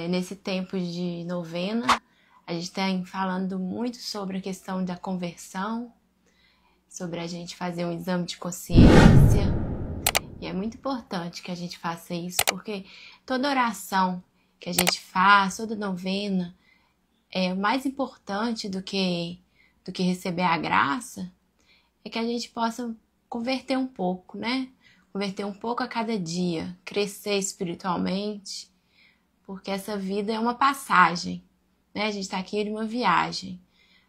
nesse tempo de novena, a gente está falando muito sobre a questão da conversão, sobre a gente fazer um exame de consciência. E é muito importante que a gente faça isso, porque toda oração que a gente faz, toda novena, o mais importante do que receber a graça é que a gente possa converter um pouco, né? Converter um pouco a cada dia, crescer espiritualmente, porque essa vida é uma passagem, né? A gente está aqui numa viagem.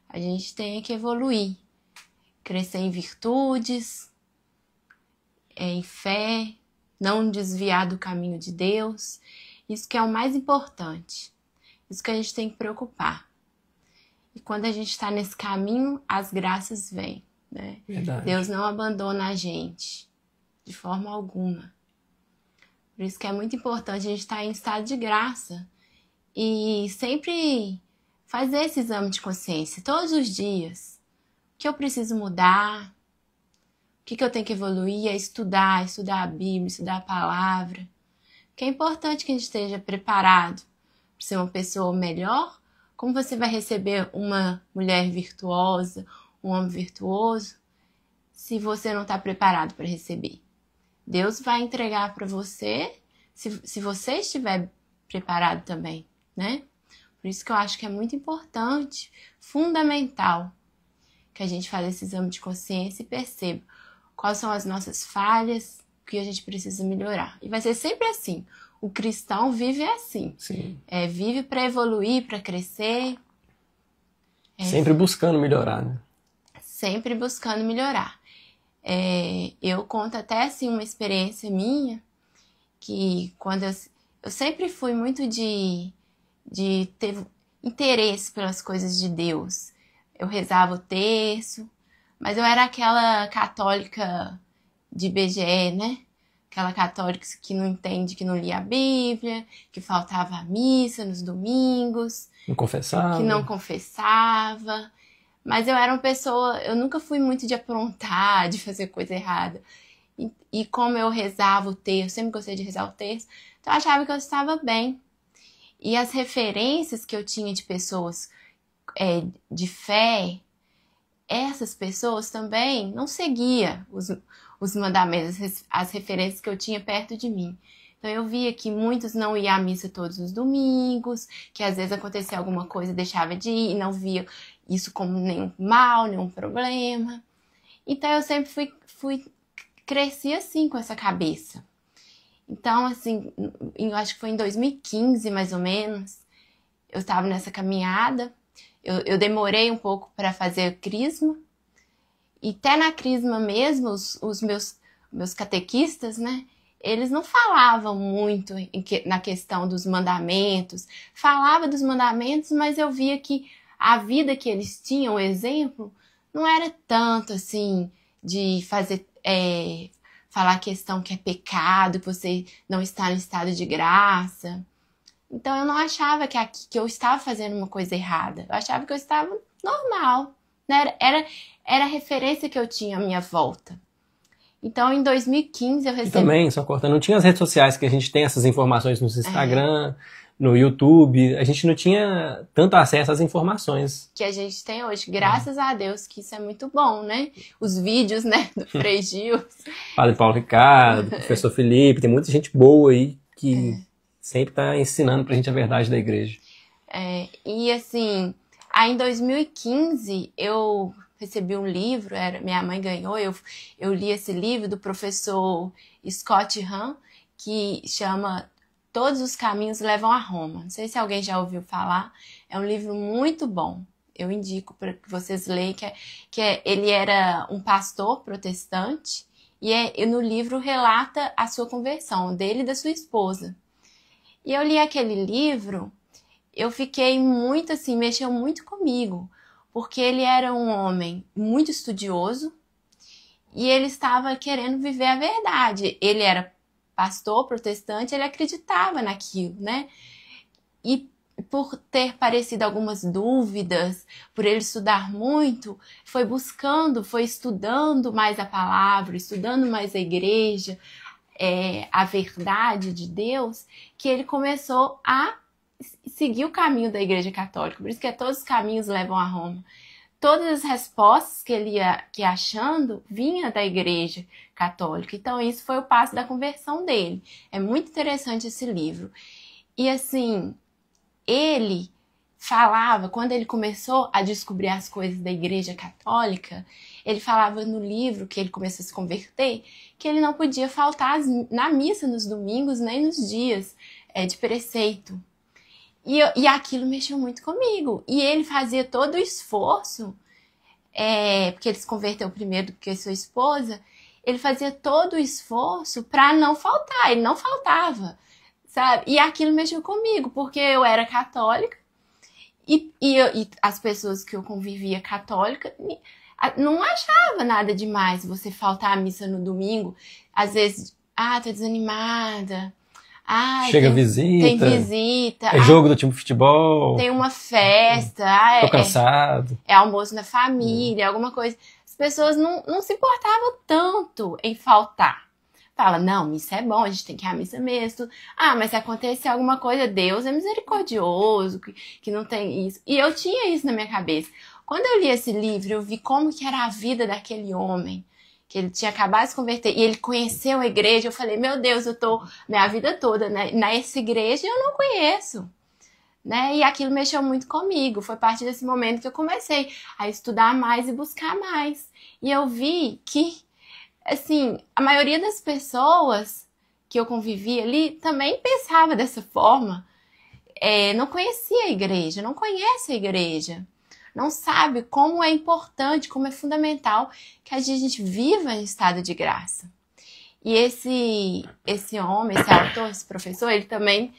A gente tem que evoluir, crescer em virtudes, em fé, não desviar do caminho de Deus. Isso que é o mais importante. Isso que a gente tem que preocupar. E quando a gente está nesse caminho, as graças vêm, né? Verdade. Deus não abandona a gente, de forma alguma. Por isso que é muito importante a gente estar em estado de graça. E sempre fazer esse exame de consciência, todos os dias. O que eu preciso mudar? O que eu tenho que evoluir? É estudar a Bíblia, estudar a palavra. Porque é importante que a gente esteja preparado para ser uma pessoa melhor. Como você vai receber uma mulher virtuosa, um homem virtuoso, se você não está preparado para receber? Deus vai entregar para você se você estiver preparado também, né? Por isso que eu acho que é muito importante, fundamental, que a gente faça esse exame de consciência e perceba quais são as nossas falhas, o que a gente precisa melhorar. E vai ser sempre assim. O cristão vive assim. Sim. Vive para evoluir, para crescer. Sempre buscando melhorar, né? Sempre buscando melhorar. Eu conto até assim uma experiência minha, que quando eu sempre fui muito de ter interesse pelas coisas de Deus. Eu rezava o terço, mas eu era aquela católica de IBGE, né? Aquela católica que não entende, que não lia a Bíblia, que faltava a missa nos domingos. Não confessava. Que não confessava. Mas eu era uma pessoa, eu nunca fui muito de aprontar, de fazer coisa errada. E como eu rezava o terço, sempre gostei de rezar o terço, então eu achava que eu estava bem. E as referências que eu tinha de pessoas de fé, essas pessoas também não seguiam os mandamentos, as referências que eu tinha perto de mim. Então eu via que muitos não iam à missa todos os domingos, que às vezes acontecia alguma coisa, deixava de ir e não via isso como nenhum mal, nenhum problema. Então eu sempre cresci assim com essa cabeça. Então, assim, eu acho que foi em 2015, mais ou menos, eu estava nessa caminhada. Eu demorei um pouco para fazer a crisma. E até na crisma mesmo, os meus catequistas, né? Eles não falavam muito na questão dos mandamentos. Falava dos mandamentos, mas eu via que a vida que eles tinham, o exemplo, não era tanto assim de falar a questão que é pecado, que você não está no estado de graça. Então eu não achava que eu estava fazendo uma coisa errada. Eu achava que eu estava normal, né? Era a referência que eu tinha à minha volta. Então, em 2015, eu recebi... E também, só cortando, não tinha as redes sociais que a gente tem essas informações no Instagram, no YouTube. A gente não tinha tanto acesso às informações que a gente tem hoje. Graças a Deus, que isso é muito bom, né? Os vídeos, né, do Frei Gil. Padre Paulo Ricardo, professor Felipe, tem muita gente boa aí que sempre está ensinando pra gente a verdade da igreja. E assim, aí em 2015, eu recebi um livro, minha mãe ganhou, eu li esse livro do professor Scott Hahn, que chama Todos os Caminhos Levam a Roma. Não sei se alguém já ouviu falar, é um livro muito bom. Eu indico para que vocês leiam, ele era um pastor protestante, e no livro relata a sua conversão, dele e da sua esposa. E eu li aquele livro, eu fiquei muito assim, mexeu muito comigo, porque ele era um homem muito estudioso e ele estava querendo viver a verdade. Ele era pastor protestante, ele acreditava naquilo, né? E por ter parecido algumas dúvidas, por ele estudar muito, foi estudando mais a palavra, estudando mais a igreja, a verdade de Deus, que ele começou a seguir o caminho da Igreja Católica. Por isso que todos os caminhos levam a Roma. Todas as respostas que ele ia achando vinha da Igreja Católica. Então, isso foi o passo da conversão dele. É muito interessante esse livro. E, assim, ele falava, quando ele começou a descobrir as coisas da Igreja Católica, ele falava no livro, que ele começou a se converter, que ele não podia faltar na missa nos domingos, nem nos dias de preceito. E aquilo mexeu muito comigo. E ele fazia todo o esforço, porque ele se converteu primeiro do que sua esposa, ele fazia todo o esforço para não faltar, ele não faltava, sabe? E aquilo mexeu comigo, porque eu era católica, e as pessoas que eu convivia católica não achava nada demais você faltar à missa no domingo. Às vezes, tô desanimada. Chega visita. Tem visita. É jogo do time de futebol. Tem uma festa. Tô cansado. É almoço na família, alguma coisa. As pessoas não se importavam tanto em faltar. Fala, não, missa é bom, a gente tem que ir à missa mesmo. Mas se acontecer alguma coisa, Deus é misericordioso, que não tem isso. E eu tinha isso na minha cabeça. Quando eu li esse livro, eu vi como que era a vida daquele homem, que ele tinha acabado de se converter, e ele conheceu a igreja. Eu falei, meu Deus, eu tô minha vida toda nessa igreja e eu não conheço, né? E aquilo mexeu muito comigo. Foi a partir desse momento que eu comecei a estudar mais e buscar mais. E eu vi que, assim, a maioria das pessoas que eu convivi ali também pensava dessa forma. Não conhecia a igreja, não conhece a igreja. Não sabe como é importante, como é fundamental que a gente viva em estado de graça. E esse homem, esse autor, esse professor, ele também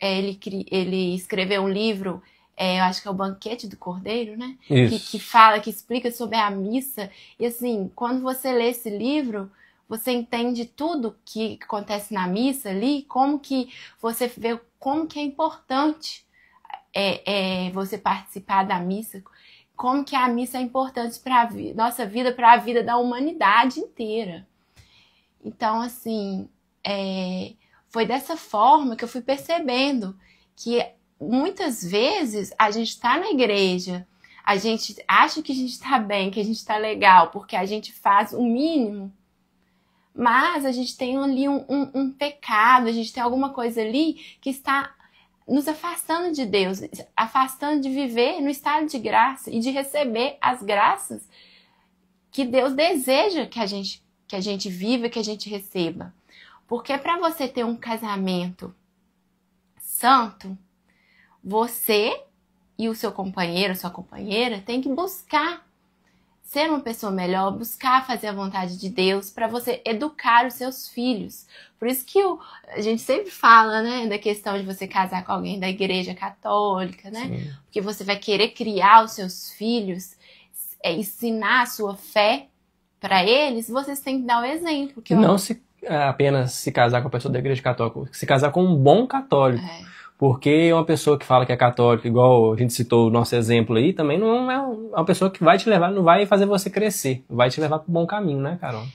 ele escreveu um livro, eu acho que é o Banquete do Cordeiro, né? Que explica sobre a missa. E assim, quando você lê esse livro, você entende tudo que acontece na missa ali, como que você vê como que é importante você participar da missa, como que a missa é importante para a nossa vida, para a vida da humanidade inteira. Então, assim, foi dessa forma que eu fui percebendo que muitas vezes a gente está na igreja, a gente acha que a gente está bem, que a gente está legal, porque a gente faz o mínimo, mas a gente tem ali um pecado, a gente tem alguma coisa ali que está nos afastando de Deus, afastando de viver no estado de graça e de receber as graças que Deus deseja que a gente viva, que a gente receba. Porque para você ter um casamento santo, você e o seu companheiro, sua companheira, tem que buscar ser uma pessoa melhor, buscar fazer a vontade de Deus para você educar os seus filhos. Por isso que a gente sempre fala, né, da questão de você casar com alguém da igreja católica, né? Sim. Porque você vai querer criar os seus filhos, ensinar a sua fé para eles, vocês têm que dar o exemplo. Que não apenas se casar com a pessoa da igreja católica, se casar com um bom católico. Porque uma pessoa que fala que é católica, igual a gente citou o nosso exemplo aí, também não é uma pessoa que vai te levar, não vai fazer você crescer, vai te levar para o bom caminho, né, Carol?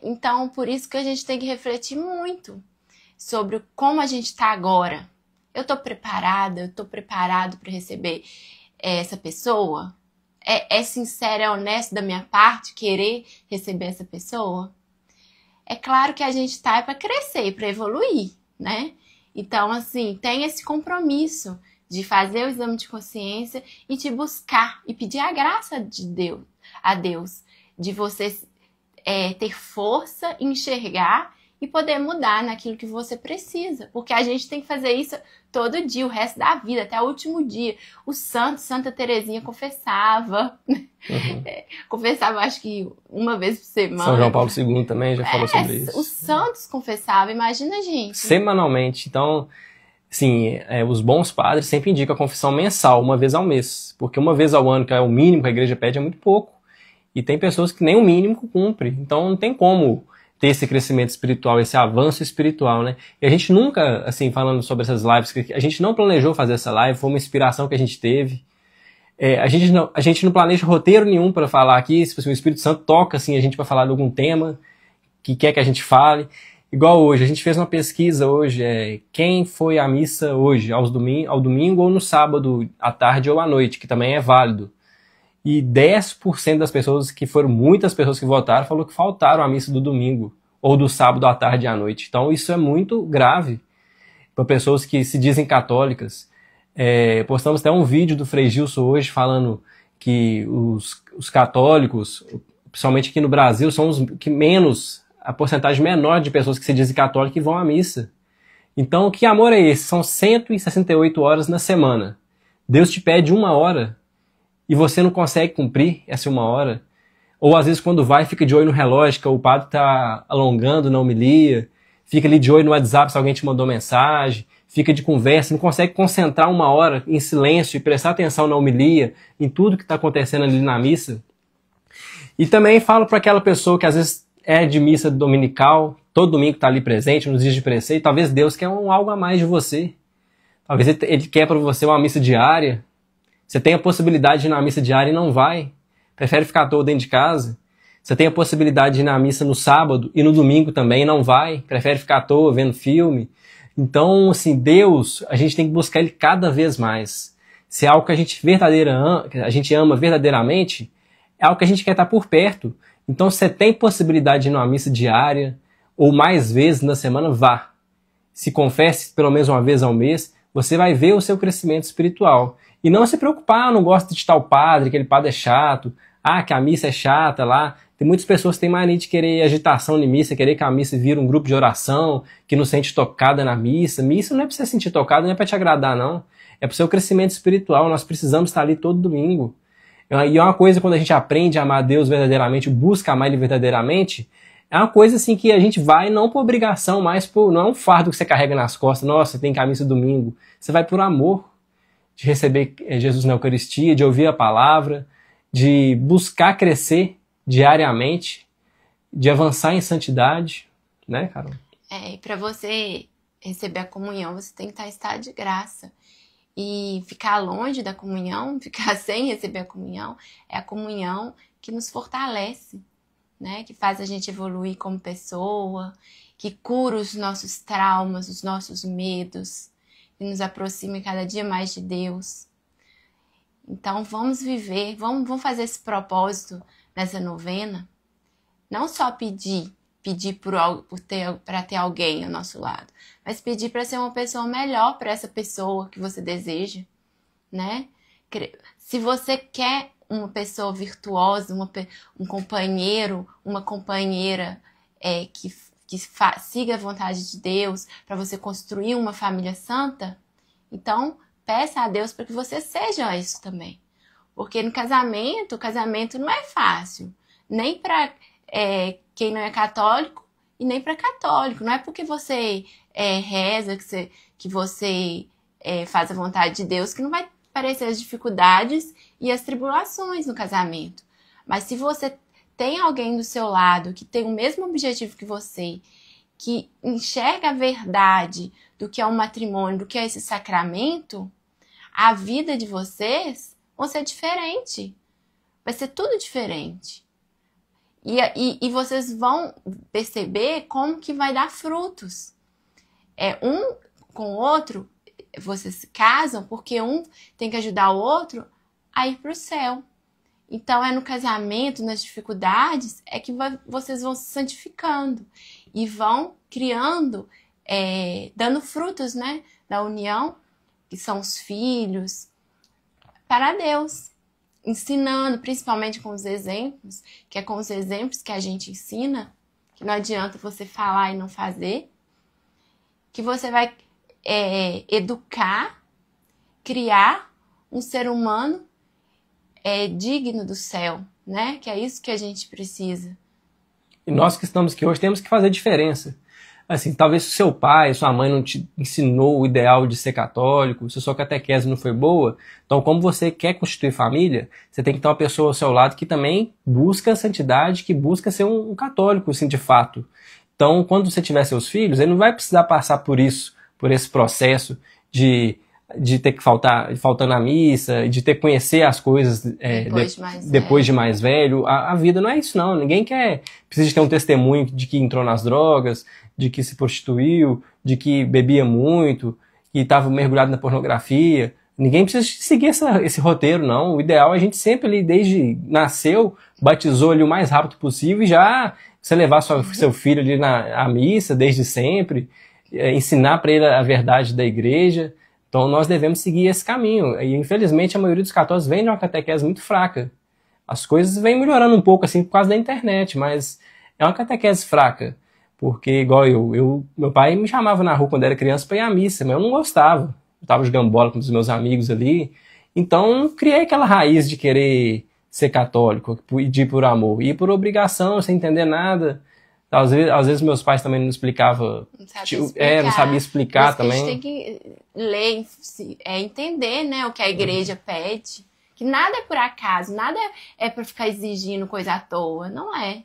Então por isso que a gente tem que refletir muito sobre como a gente está agora. Eu estou preparada, eu estou preparado para receber essa pessoa? É sincero, é honesto da minha parte querer receber essa pessoa? É claro que a gente está para crescer, para evoluir, né? Então, assim, tem esse compromisso de fazer o exame de consciência e de buscar e pedir a graça de Deus, a Deus, de você ter força, enxergar e poder mudar naquilo que você precisa. Porque a gente tem que fazer isso todo dia, o resto da vida, até o último dia. O Santa Teresinha confessava. Confessava, acho que uma vez por semana. São João Paulo II também já falou sobre isso. Os santos confessavam, imagina, gente. Semanalmente. Então, sim, os bons padres sempre indicam a confissão mensal, uma vez ao mês. Porque uma vez ao ano, que é o mínimo que a igreja pede, é muito pouco. E tem pessoas que nem o mínimo cumprem. Então não tem como ter esse crescimento espiritual, esse avanço espiritual, né? E a gente nunca, assim, falando sobre essas lives, que a gente não planejou fazer essa live, foi uma inspiração que a gente teve. A gente não planeja roteiro nenhum para falar aqui, se o Espírito Santo toca, assim, a gente para falar de algum tema que quer que a gente fale. Igual hoje, a gente fez uma pesquisa hoje, quem foi à missa hoje, ao domingo ou no sábado, à tarde ou à noite, que também é válido. E 10% das pessoas, que foram muitas pessoas que votaram, falou que faltaram à missa do domingo ou do sábado à tarde e à noite. Então isso é muito grave para pessoas que se dizem católicas. Postamos até um vídeo do Frei Gilson hoje falando que os católicos, principalmente aqui no Brasil, são os que menos, a porcentagem menor de pessoas que se dizem católicas e vão à missa. Então, que amor é esse? São 168 horas na semana. Deus te pede 1 hora e você não consegue cumprir essa 1 hora. Ou às vezes quando vai, fica de olho no relógio, que o padre está alongando na homilia, fica ali de olho no WhatsApp se alguém te mandou mensagem, fica de conversa, não consegue concentrar 1 hora em silêncio e prestar atenção na homilia, em tudo que está acontecendo ali na missa. E também falo para aquela pessoa que às vezes é de missa dominical, todo domingo está ali presente, nos dias de preceito, talvez Deus quer algo a mais de você. Talvez Ele quer para você uma missa diária. Você tem a possibilidade de ir na missa diária e não vai. Prefere ficar à toa dentro de casa. Você tem a possibilidade de ir na missa no sábado e no domingo também e não vai. Prefere ficar à toa vendo filme. Então, assim, Deus, a gente tem que buscar Ele cada vez mais. Se é algo que a gente ama verdadeiramente, é algo que a gente quer estar por perto. Então, se você tem possibilidade de ir numa missa diária ou mais vezes na semana, vá. Se confesse pelo menos 1 vez ao mês, você vai ver o seu crescimento espiritual. E não se preocupar, eu não gosto de tal padre, aquele padre é chato, que a missa é chata lá. Tem muitas pessoas que têm mania de querer agitação de missa, querer que a missa vire um grupo de oração, que não sente tocada na missa. Missa não é para você sentir tocada, não é para te agradar, não. É para o seu crescimento espiritual, nós precisamos estar ali todo domingo. E é uma coisa, quando a gente aprende a amar Deus verdadeiramente, busca amar Ele verdadeiramente, é uma coisa assim que a gente vai não por obrigação, mas não é um fardo que você carrega nas costas, nossa, você tem que ir à missa domingo. Você vai por amor de receber Jesus na Eucaristia, de ouvir a palavra, de buscar crescer diariamente, de avançar em santidade, né, Carol? E para você receber a comunhão, você tem que estar em estado de graça. E ficar longe da comunhão, ficar sem receber a comunhão, é a comunhão que nos fortalece, né? Que faz a gente evoluir como pessoa, que cura os nossos traumas, os nossos medos, que nos aproxima cada dia mais de Deus. Então vamos viver, vamos fazer esse propósito nessa novena, não só pedir para ter alguém ao nosso lado, mas pedir para ser uma pessoa melhor para essa pessoa que você deseja, né? Se você quer uma pessoa virtuosa, um companheiro, uma companheira que siga a vontade de Deus, para você construir uma família santa, então peça a Deus para que você seja isso também. Porque no casamento, o casamento não é fácil, nem para quem não é católico e nem para católico. Não é porque você reza, que você faz a vontade de Deus, que não vai aparecer as dificuldades e as tribulações no casamento. Mas se você tem alguém do seu lado que tem o mesmo objetivo que você, que enxerga a verdade do que é um matrimônio, do que é esse sacramento, a vida de vocês vai ser diferente. Vai ser tudo diferente. E vocês vão perceber como que vai dar frutos. Um com o outro, vocês se casam porque um tem que ajudar o outro a ir para o céu. Então é no casamento, nas dificuldades, que vocês vão se santificando e vão criando, dando frutos, né, da união, que são os filhos, para Deus. Ensinando, principalmente com os exemplos, que é com os exemplos que a gente ensina, que não adianta você falar e não fazer, que você vai educar, criar um ser humano digno do céu, né? Que é isso que a gente precisa. E nós que estamos aqui hoje temos que fazer diferença. Assim, talvez se seu pai, sua mãe não te ensinou o ideal de ser católico, se sua catequese não foi boa, então como você quer constituir família, você tem que ter uma pessoa ao seu lado que também busca a santidade, que busca ser um católico, assim, de fato. Então, quando você tiver seus filhos, ele não vai precisar passar por isso, por esse processo de de ter que faltando à missa, de ter que conhecer as coisas depois de mais velho. A vida não é isso, não. Ninguém precisa de ter um testemunho de que entrou nas drogas, de que se prostituiu, de que bebia muito, que estava mergulhado na pornografia. Ninguém precisa seguir esse roteiro, não. O ideal é a gente sempre ali, desde nasceu, batizou ali o mais rápido possível e já você levar seu filho ali à missa desde sempre, ensinar para ele a verdade da igreja. Então nós devemos seguir esse caminho. E infelizmente a maioria dos católicos vem de uma catequese muito fraca. As coisas vêm melhorando um pouco assim por causa da internet, mas é uma catequese fraca. Porque igual meu pai me chamava na rua quando era criança para ir à missa, mas eu não gostava. Eu estava jogando bola com os meus amigos ali. Então criei aquela raiz de querer ser católico, de ir por amor. Ir por obrigação, sem entender nada. Às vezes meus pais também não explicavam. Não sabia explicar também. A gente tem que ler, entender, né, o que a igreja pede. Que nada é por acaso, nada é pra ficar exigindo coisa à toa. Não é.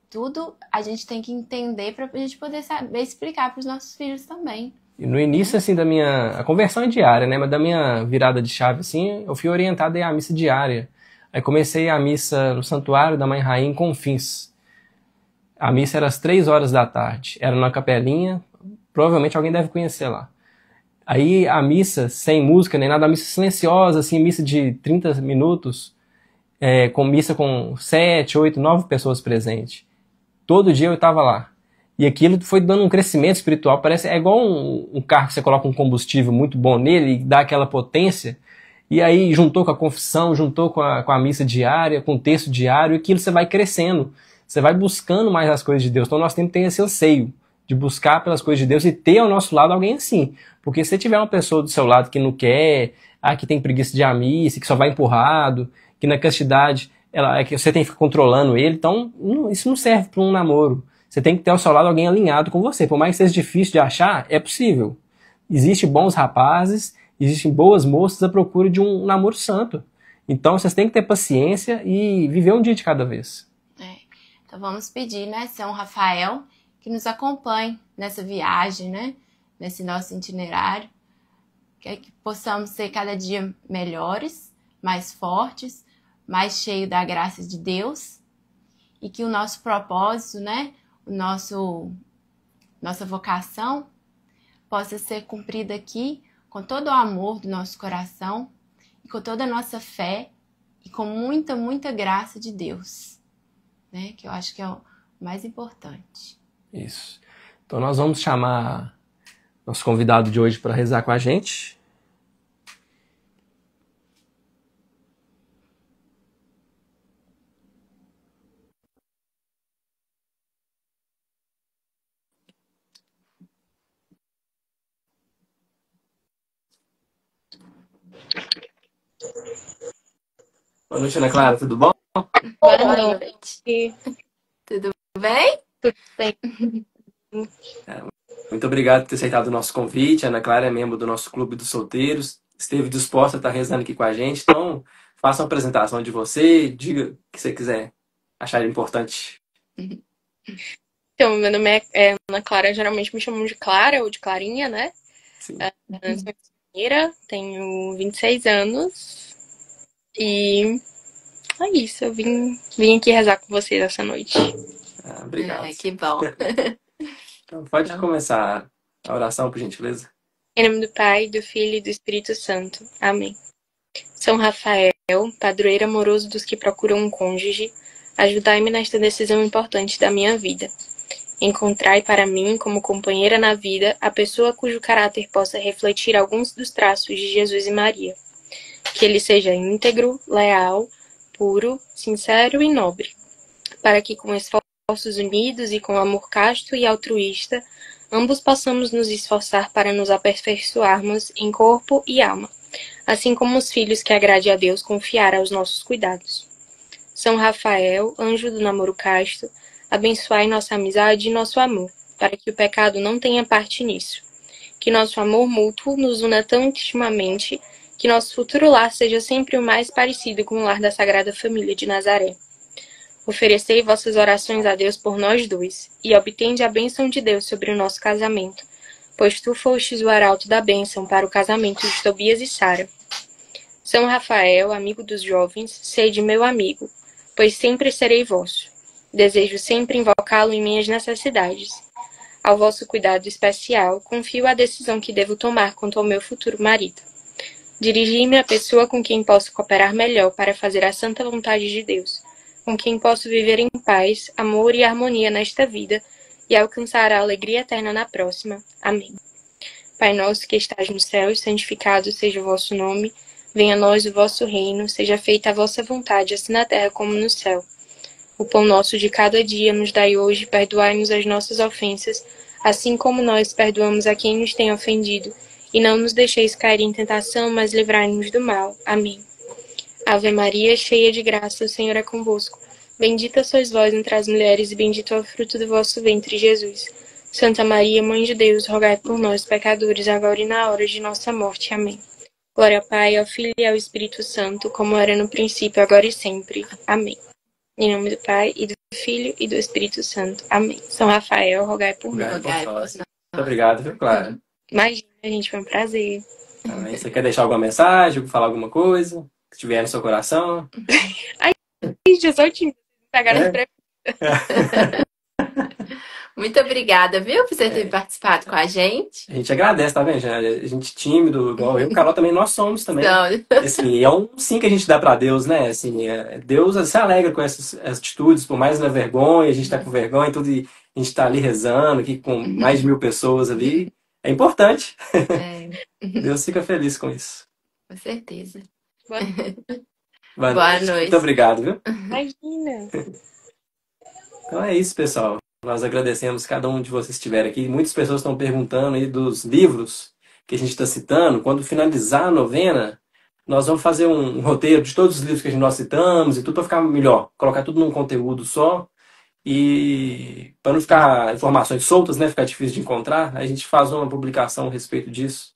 Tudo a gente tem que entender pra gente poder saber explicar pros nossos filhos também. E no início, assim, a conversão é diária, né? Mas da minha virada de chave, assim, eu fui orientado a ir à missa diária. Aí comecei a missa no Santuário da Mãe Rainha em Confins. A missa era às 3h da tarde. Era na capelinha. Provavelmente alguém deve conhecer lá. Aí a missa, sem música nem nada, a missa silenciosa, assim, missa de 30 minutos, com missa com 7, 8, 9 pessoas presentes. Todo dia eu estava lá. E aquilo foi dando um crescimento espiritual. É igual um carro que você coloca um combustível muito bom nele e dá aquela potência. E aí juntou com a confissão, juntou com a missa diária, com o texto diário, e aquilo você vai crescendo. Você vai buscando mais as coisas de Deus. Então nós temos que ter esse anseio de buscar pelas coisas de Deus e ter ao nosso lado alguém assim. Porque se você tiver uma pessoa do seu lado que não quer, que tem preguiça de ir à missa, que só vai empurrado, que na castidade que você tem que ficar controlando ele, então isso não serve para um namoro. Você tem que ter ao seu lado alguém alinhado com você. Por mais que seja difícil de achar, é possível. Existem bons rapazes, existem boas moças à procura de um namoro santo. Então vocês têm que ter paciência e viver um dia de cada vez. Então vamos pedir, né, São Rafael, que nos acompanhe nessa viagem, né, nesse nosso itinerário, que possamos ser cada dia melhores, mais fortes, mais cheios da graça de Deus, e que o nosso propósito, né, nossa vocação possa ser cumprida aqui com todo o amor do nosso coração e com toda a nossa fé e com muita, muita graça de Deus, né? Que eu acho que é o mais importante. Isso. Então nós vamos chamar nosso convidado de hoje para rezar com a gente. Boa noite, Ana Clara, tudo bom? Boa noite. Tudo bem? Tudo bem. Muito obrigado por ter aceitado o nosso convite. A Ana Clara é membro do nosso Clube dos Solteiros. Esteve disposta a estar rezando aqui com a gente. Então, faça uma apresentação de você, diga o que você quiser achar importante. Então, meu nome é Ana Clara, geralmente me chamam de Clara ou de Clarinha, né? Sim. Eu sou engenheira, tenho 26 anos e é isso, eu vim aqui rezar com vocês essa noite. Obrigado. Que bom. Então, pode começar a oração, por gentileza. Em nome do Pai, do Filho e do Espírito Santo. Amém. São Rafael, padroeiro amoroso dos que procuram um cônjuge, ajudai-me nesta decisão importante da minha vida. Encontrai para mim, como companheira na vida, a pessoa cujo caráter possa refletir alguns dos traços de Jesus e Maria. Que ele seja íntegro, leal, puro, sincero e nobre, para que com esforços unidos e com amor casto e altruísta, ambos possamos nos esforçar para nos aperfeiçoarmos em corpo e alma, assim como os filhos que agrade a Deus confiar aos nossos cuidados. São Rafael, anjo do namoro casto, abençoai nossa amizade e nosso amor, para que o pecado não tenha parte nisso. Que nosso amor mútuo nos una tão intimamente que nosso futuro lar seja sempre o mais parecido com o lar da Sagrada Família de Nazaré. Oferecei vossas orações a Deus por nós dois, e obtende a bênção de Deus sobre o nosso casamento, pois tu fostes o arauto da bênção para o casamento de Tobias e Sara. São Rafael, amigo dos jovens, sede meu amigo, pois sempre serei vosso. Desejo sempre invocá-lo em minhas necessidades. Ao vosso cuidado especial, confio a decisão que devo tomar quanto ao meu futuro marido. Dirigi-me à pessoa com quem posso cooperar melhor para fazer a santa vontade de Deus, com quem posso viver em paz, amor e harmonia nesta vida e alcançar a alegria eterna na próxima. Amém. Pai nosso que estás nos céus, santificado seja o vosso nome. Venha a nós o vosso reino, seja feita a vossa vontade, assim na terra como no céu. O pão nosso de cada dia nos dai hoje, perdoai-nos as nossas ofensas, assim como nós perdoamos a quem nos tem ofendido. E não nos deixeis cair em tentação, mas livrai-nos do mal. Amém. Ave Maria, cheia de graça, o Senhor é convosco. Bendita sois vós entre as mulheres, e bendito é o fruto do vosso ventre, Jesus. Santa Maria, Mãe de Deus, rogai por nós, pecadores, agora e na hora de nossa morte. Amém. Glória ao Pai, ao Filho e ao Espírito Santo, como era no princípio, agora e sempre. Amém. Em nome do Pai, e do Filho, e do Espírito Santo. Amém. São Rafael, rogai por nós. Muito obrigado, viu, Clara? Imagina, gente, foi um prazer. Amém. Você quer deixar alguma mensagem, falar alguma coisa que estiver no seu coração? Gente, eu sou tímida. Pegaram as Muito obrigada, viu, por você ter participado com a gente. A gente agradece, tá vendo? A gente tímido, igual eu e o Carol também, nós somos também. Então, Assim, é um sim que a gente dá pra Deus, né? Assim, Deus se alegra com essas atitudes, por mais na vergonha, a gente tá com vergonha e tudo, e a gente tá ali rezando, aqui com mais de 1000 pessoas ali. É importante. Deus fica feliz com isso. com certeza. Boa noite. Muito obrigado, viu? Imagina. Então é isso, pessoal. Nós agradecemos cada um de vocês que estiver aqui. Muitas pessoas estão perguntando aí dos livros que a gente está citando. Quando finalizar a novena, nós vamos fazer um roteiro de todos os livros que nós citamos e tudo para ficar melhor. Colocar tudo num conteúdo só. E para não ficar informações soltas, né? Ficar difícil de encontrar, a gente faz uma publicação a respeito disso.